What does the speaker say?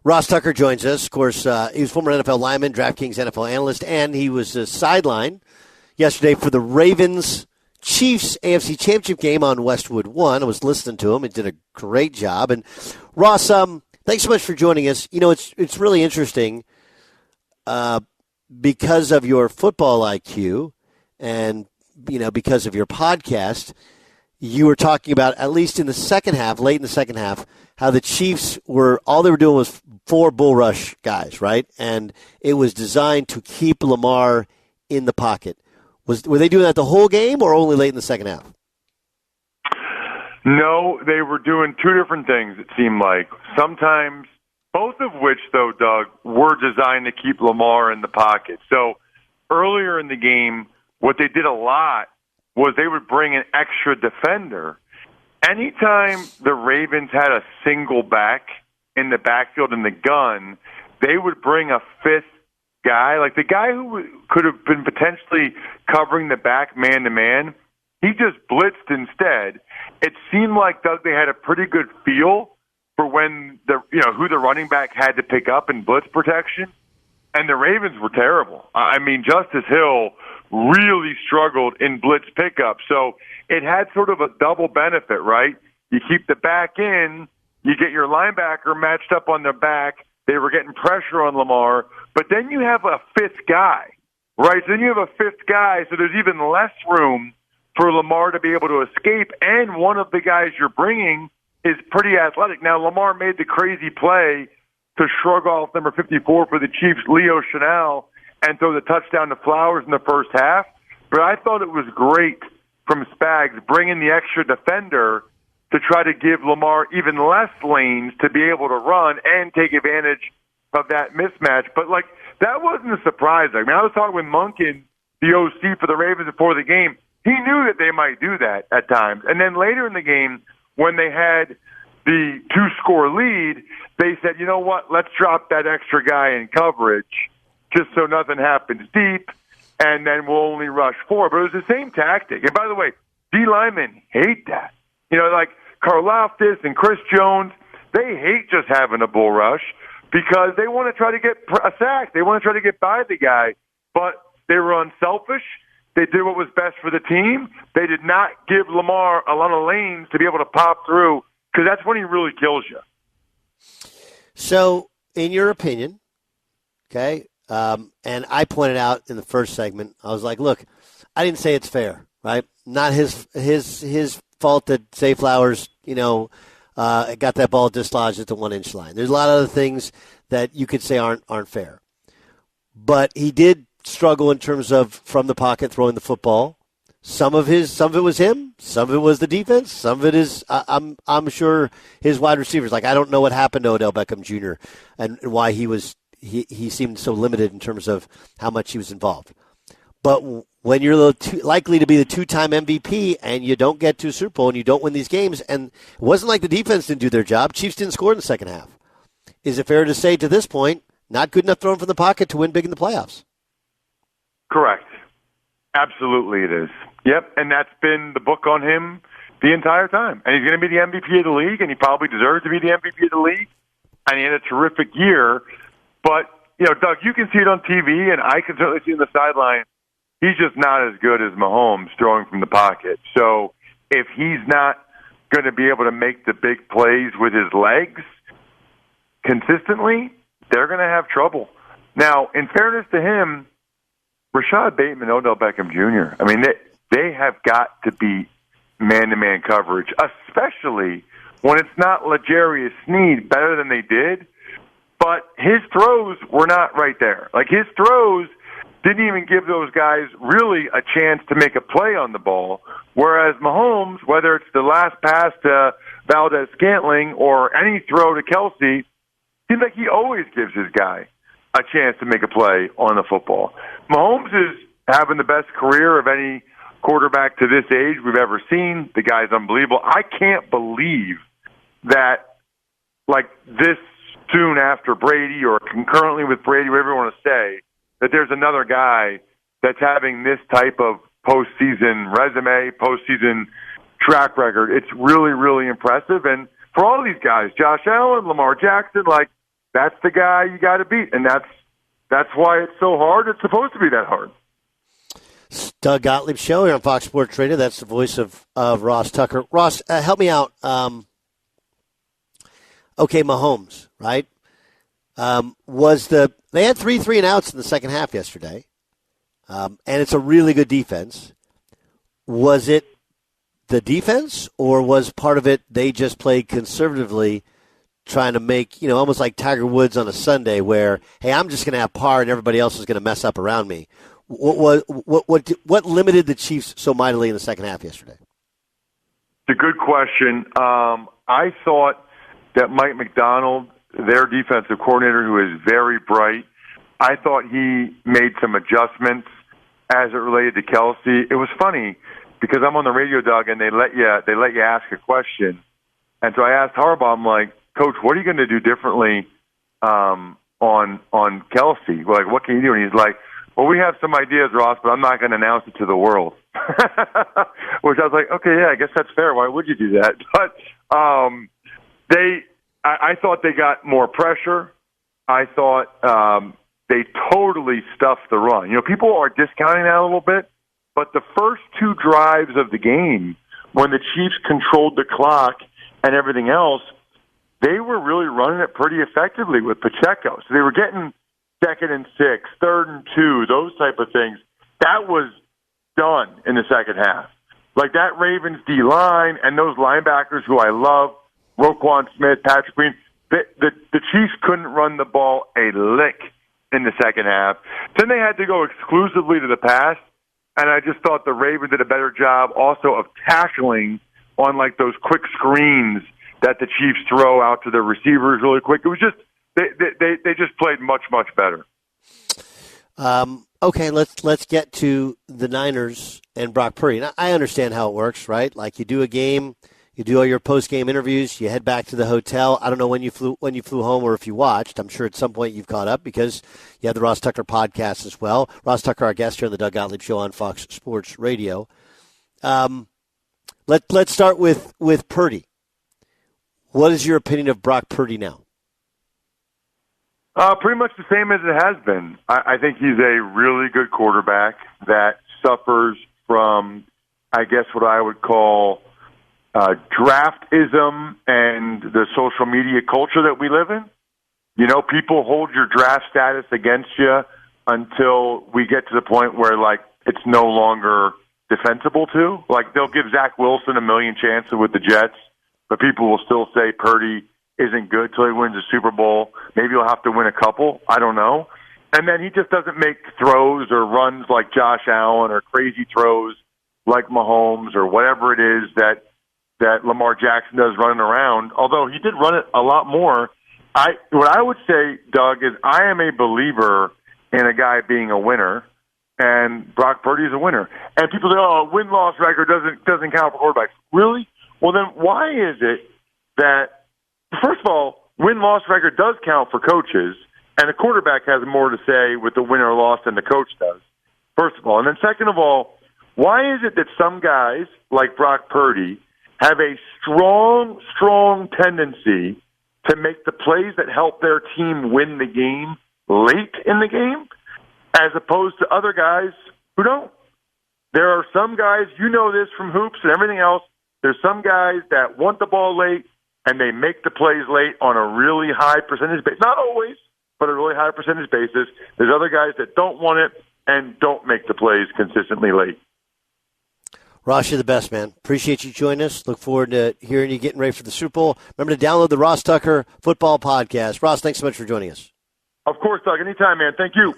Ross Tucker joins us. Of course, he was former NFL lineman, DraftKings NFL analyst, and he was sidelined yesterday for the Ravens-Chiefs AFC Championship game on Westwood One. I was listening to him. He did a great job. And Ross, thanks so much for joining us. You know, it's really interesting because of your football IQ and, you know, because of your podcast. You were talking about, at least in the second half, late in the second half, how the Chiefs all they were doing was 4 bull rush guys, right? And it was designed to keep Lamar in the pocket. Were they doing that the whole game or only late in the second half? No, they were doing 2 different things, it seemed like. Sometimes, both of which, though, Doug, were designed to keep Lamar in the pocket. So earlier in the game, what they did a lot was they would bring an extra defender. Anytime the Ravens had a single back in the backfield in the gun, they would bring a 5th guy, like the guy who could have been potentially covering the back man-to-man. He just blitzed instead. It seemed like, Doug, they had a pretty good feel for when who the running back had to pick up in blitz protection, and the Ravens were terrible. I mean, Justice Hill really struggled in blitz pickup. So it had sort of a double benefit, right? You keep the back in, you get your linebacker matched up on their back. They were getting pressure on Lamar, but then you have a 5th guy, right? So then you have a 5th guy, so there's even less room for Lamar to be able to escape, and one of the guys you're bringing is pretty athletic. Now, Lamar made the crazy play to shrug off number 54 for the Chiefs, Leo Chenal, and throw the touchdown to Flowers in the first half. But I thought it was great from Spags bringing the extra defender to try to give Lamar even less lanes to be able to run and take advantage of that mismatch. But, that wasn't a surprise. I mean, I was talking with Monken, the OC for the Ravens before the game. He knew that they might do that at times. And then later in the game, when they had the 2-score lead, they said, you know what, let's drop that extra guy in coverage just so nothing happens deep, and then we'll only rush 4. But it was the same tactic. And by the way, D linemen hate that. You know, like Karlaftis and Chris Jones, they hate just having a bull rush because they want to try to get a sack. They want to try to get by the guy. But they were unselfish. They did what was best for the team. They did not give Lamar a lot of lanes to be able to pop through, because that's when he really kills you. So, in your opinion, okay, and I pointed out in the first segment, I was like, look, I didn't say it's fair, right? Not his fault that Zay Flowers, got that ball dislodged at the 1-inch line. There's a lot of other things that you could say aren't fair. But he did struggle in terms of from the pocket throwing the football. Some of it was him. Some of it was the defense. Some of it is, I'm sure, his wide receivers. Like, I don't know what happened to Odell Beckham Jr. and why he seemed so limited in terms of how much he was involved. But when you're likely to be the 2-time MVP and you don't get to a Super Bowl and you don't win these games, and it wasn't like the defense didn't do their job. Chiefs didn't score in the second half. Is it fair to say to this point, not good enough throwing from the pocket to win big in the playoffs? Correct. Absolutely it is. Yep, and that's been the book on him the entire time. And he's going to be the MVP of the league, and he probably deserves to be the MVP of the league. And he had a terrific year. But, Doug, you can see it on TV, and I can certainly see on the sideline. He's just not as good as Mahomes throwing from the pocket. So if he's not going to be able to make the big plays with his legs consistently, they're going to have trouble. Now, in fairness to him, Rashad Bateman, Odell Beckham Jr., I mean, they have got to beat man-to-man coverage, especially when it's not L'Jarius Sneed better than they did, but his throws were not right there. Like, his throws didn't even give those guys really a chance to make a play on the ball, whereas Mahomes, whether it's the last pass to Valdez-Scantling or any throw to Kelsey, seems like he always gives his guy a chance to make a play on the football. Mahomes is having the best career of any quarterback to this age we've ever seen. The guy's unbelievable. I can't believe that, this soon after Brady or concurrently with Brady, whatever you want to say, that there's another guy that's having this type of postseason resume, postseason track record. It's really, really impressive. And for all these guys, Josh Allen, Lamar Jackson, that's the guy you got to beat, and that's why it's so hard. It's supposed to be that hard. Doug Gottlieb Show here on Fox Sports Radio. That's the voice of Ross Tucker. Ross, help me out. Okay, Mahomes, right? They had 3 and outs in the second half yesterday, and it's a really good defense. Was it the defense, or was part of it they just played conservatively, trying to make, almost like Tiger Woods on a Sunday where, hey, I'm just going to have par and everybody else is going to mess up around me? What limited the Chiefs so mightily in the second half yesterday? It's a good question. I thought that Mike McDonald, their defensive coordinator, who is very bright, I thought he made some adjustments as it related to Kelsey. It was funny because I'm on the radio, Doug, and they let you ask a question, and so I asked Harbaugh, I'm like, Coach, what are you going to do differently on Kelsey? Like, what can you do? And he's like, well, we have some ideas, Ross, but I'm not going to announce it to the world. Which I was like, okay, yeah, I guess that's fair. Why would you do that? But I thought they got more pressure. I thought they totally stuffed the run. People are discounting that a little bit, but the first 2 drives of the game, when the Chiefs controlled the clock and everything else, they were really running it pretty effectively with Pacheco. So they were getting 2nd and 6, 3rd and 2, those type of things. That was done in the second half. Like that Ravens D-line and those linebackers who I love, Roquan Smith, Patrick Green, the Chiefs couldn't run the ball a lick in the second half. Then they had to go exclusively to the pass, and I just thought the Ravens did a better job also of tackling on like those quick screens that the Chiefs throw out to the receivers really quick. It was just they just played much, much better. Okay, let's get to the Niners and Brock Purdy. Now, I understand how it works, right? Like you do a game, you do all your post-game interviews, you head back to the hotel. I don't know when you flew home or if you watched. I'm sure at some point you've caught up because you have the Ross Tucker podcast as well. Ross Tucker, our guest here on the Doug Gottlieb Show on Fox Sports Radio. Let's start with Purdy. What is your opinion of Brock Purdy now? Pretty much the same as it has been. I think he's a really good quarterback that suffers from, I guess, what I would call draftism and the social media culture that we live in. People hold your draft status against you until we get to the point where, like, it's no longer defensible to. Like, they'll give Zach Wilson a million chances with the Jets, but people will still say Purdy isn't good till he wins a Super Bowl. Maybe he'll have to win a couple. I don't know. And then he just doesn't make throws or runs like Josh Allen or crazy throws like Mahomes or whatever it is that Lamar Jackson does running around, although he did run it a lot more. What I would say, Doug, is I am a believer in a guy being a winner, and Brock Purdy is a winner. And people say, oh, win-loss record doesn't count for quarterbacks. Really? Well, then why is it that, first of all, win-loss record does count for coaches, and the quarterback has more to say with the win or loss than the coach does, first of all. And then second of all, why is it that some guys, like Brock Purdy, have a strong tendency to make the plays that help their team win the game late in the game, as opposed to other guys who don't? There are some guys, you know this from hoops and everything else, there's some guys that want the ball late, and they make the plays late on a really high percentage basis. Not always, but a really high percentage basis. There's other guys that don't want it and don't make the plays consistently late. Ross, you're the best, man. Appreciate you joining us. Look forward to hearing you getting ready for the Super Bowl. Remember to download the Ross Tucker Football Podcast. Ross, thanks so much for joining us. Of course, Doug. Anytime, man. Thank you.